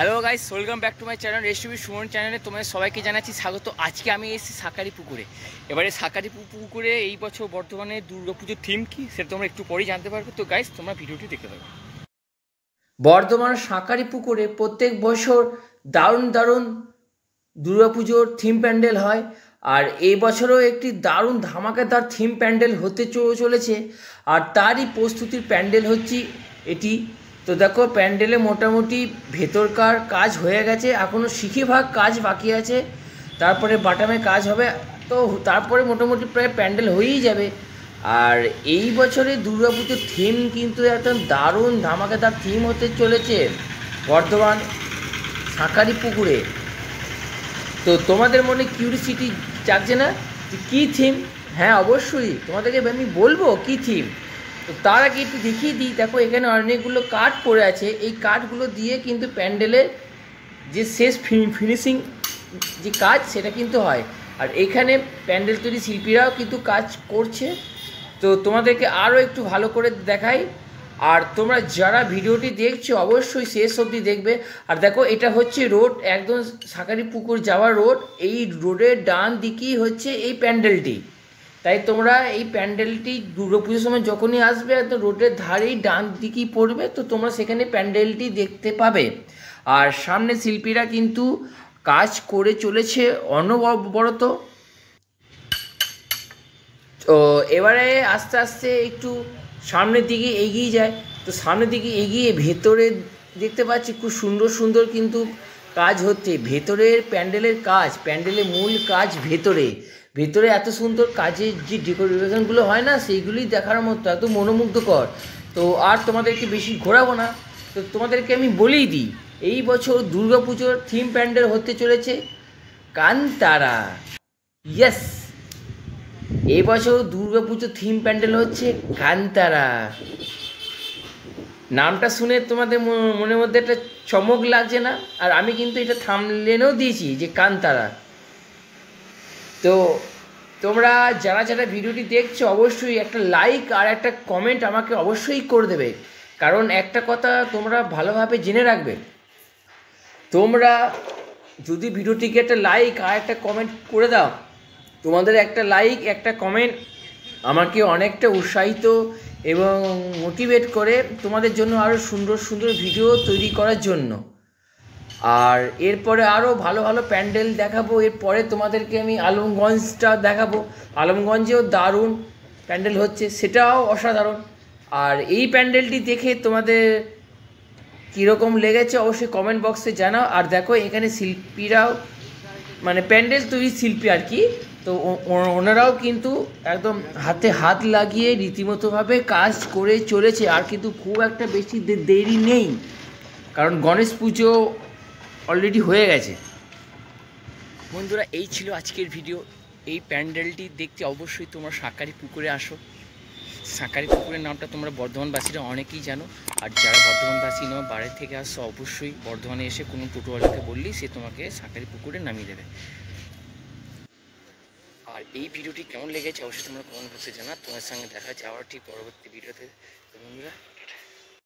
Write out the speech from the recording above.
Hello guys, welcome back to my channel recipe Suman চ্যানেলে তোমাদের সবাইকে জানাচ্ছি স্বাগত। আজকে আমি এসেছি সাকারি পুকুরে। এবারে সাকারি পুকুরে এই বছর বর্ধমানে দুর্গাপুজোর থিম কি সেটা তোমরা একটু পরেই জানতে পারবে। তো গাইস, তোমরা ভিডিওটি দেখতে পাবে। বর্ধমান সাকারি পুকুরে প্রত্যেক বছর দারুণ দারুণ দুর্গাপুজোর থিম প্যান্ডেল হয়, আর এই বছরও একটি দারুণ ধামাকাদার থিম প্যান্ডেল হতে চলেছে, আর তারই প্রস্তুতির প্যান্ডেল হচ্ছে এটি। তো দেখো, প্যান্ডেলে মোটামুটি ভেতরকার কাজ হয়ে গেছে, এখনও শিখিভাগ কাজ বাকি আছে, তারপরে বাটামে কাজ হবে। তো তারপরে মোটামুটি প্রায় প্যান্ডেল হয়েই যাবে। আর এই বছরে দুর্গাপুজোর থিম কিন্তু একদম দারুণ ধামাকাদার থিম হতে চলেছে বর্ধমান সাকারি পুকুরে। তো তোমাদের মনে কিউরিসিটি জাগছে না যে কী থিম? হ্যাঁ, অবশ্যই তোমাদেরকে আমি বলবো কী থিম। তো তার আগে একটু দেখিয়ে দিই। দেখো, এখানে অনেকগুলো কাঠ পড়ে আছে, এই কাঠগুলো দিয়ে কিন্তু প্যান্ডেলের যে শেষ ফিনিশিং যে কাজ সেটা কিন্তু হয়। আর এখানে প্যান্ডেল তৈরি শিল্পীরাও কিন্তু কাজ করছে। তো তোমাদেরকে আরও একটু ভালো করে দেখাই, আর তোমরা যারা ভিডিওটি দেখছো অবশ্যই শেষ অবধি দেখবে। আর দেখো, এটা হচ্ছে রোড, একদম সাকারি পুকুর যাওয়ার রোড। এই রোডের ডান দিকেই হচ্ছে এই প্যান্ডেলটি। তাই তোমরা এই প্যান্ডেলটি দুর্গাপুজোর সময় যখনই আসবে একদম রোডের ধারেই ডান দিকেই পড়বে, তো তোমরা সেখানে প্যান্ডেলটি দেখতে পাবে। আর সামনে শিল্পীরা কিন্তু কাজ করে চলেছে অনবরত। তো এবারে আস্তে আস্তে একটু সামনের দিকে এগিয়ে যায়। তো সামনের দিকে এগিয়ে ভেতরে দেখতে পাচ্ছি খুব সুন্দর সুন্দর কিন্তু কাজ হচ্ছে। ভেতরের প্যান্ডেলের কাজ, প্যান্ডেলের মূল কাজ ভেতরে ভেতরে এত সুন্দর কাজের যে ডেকোরেশনগুলো হয় না, সেইগুলি দেখার মতো, এত মনোমুগ্ধকর। তো আর তোমাদেরকে বেশি ঘোরাবো না, তো তোমাদেরকে আমি বলেই দিই, এই বছর দুর্গাপুজোর থিম প্যান্ডেল হতে চলেছে কান্তারা। ইয়েস, এই বছর দুর্গাপুজোর থিম প্যান্ডেল হচ্ছে কান্তারা। নামটা শুনে তোমাদের মনের মধ্যে একটা চমক লাগছে না? আর আমি কিন্তু এটা থাম্বনেলেও দিয়েছি যে কান্তারা। তো তোমরা যারা যারা ভিডিওটি দেখছো অবশ্যই একটা লাইক আর একটা কমেন্ট আমাকে অবশ্যই করে দেবে, কারণ একটা কথা তোমরা ভালোভাবে জেনে রাখবে, তোমরা যদি ভিডিওটিকে একটা লাইক আর একটা কমেন্ট করে দাও, তোমাদের একটা লাইক একটা কমেন্ট আমাকে অনেকটা উৎসাহিত এবং মোটিভেট করে তোমাদের জন্য আরও সুন্দর সুন্দর ভিডিও তৈরি করার জন্য। আর এরপরে আরও ভালো ভালো প্যান্ডেল দেখাবো। এরপরে তোমাদেরকে আমি আলমগঞ্জটা দেখাবো, আলমগঞ্জেও দারুণ প্যান্ডেল হচ্ছে, সেটাও অসাধারণ। আর এই প্যান্ডেলটি দেখে তোমাদের কীরকম লেগেছে অবশ্যই কমেন্ট বক্সে জানাও। আর দেখো, এখানে শিল্পীরাও মানে প্যান্ডেল তৈরি শিল্পী আর কি, তো ওনারাও কিন্তু একদম হাতে হাত লাগিয়ে রীতিমতোভাবে কাজ করে চলেছে। আর কিন্তু খুব একটা বেশি দেরি নেই, কারণ গণেশ পুজো অলরেডি হয়ে গেছে। বন্ধুরা, এই ছিল আজকের ভিডিও। এই প্যান্ডেলটি দেখতে অবশ্যই তোমরা সাকারি পুকুরে আসো। সাকারি পুকুরের নামটা তোমরা বর্ধমানবাসীরা অনেকেই জানো, আর যারা বর্ধমানবাসী নয় বাইরে থেকে আসছো অবশ্যই বর্ধমানে এসে কোনো টোটোওয়ালাকে বললেই সে তোমাকে সাকারি পুকুরে নামিয়ে দেবে। আর এই ভিডিওটি কেমন লেগেছে অবশ্যই তোমরা কমেন্ট বক্সে জানা। তোমার সঙ্গে দেখা যাচ্ছে আবার ঠিক পরবর্তী ভিডিওতে। বন্ধুরা,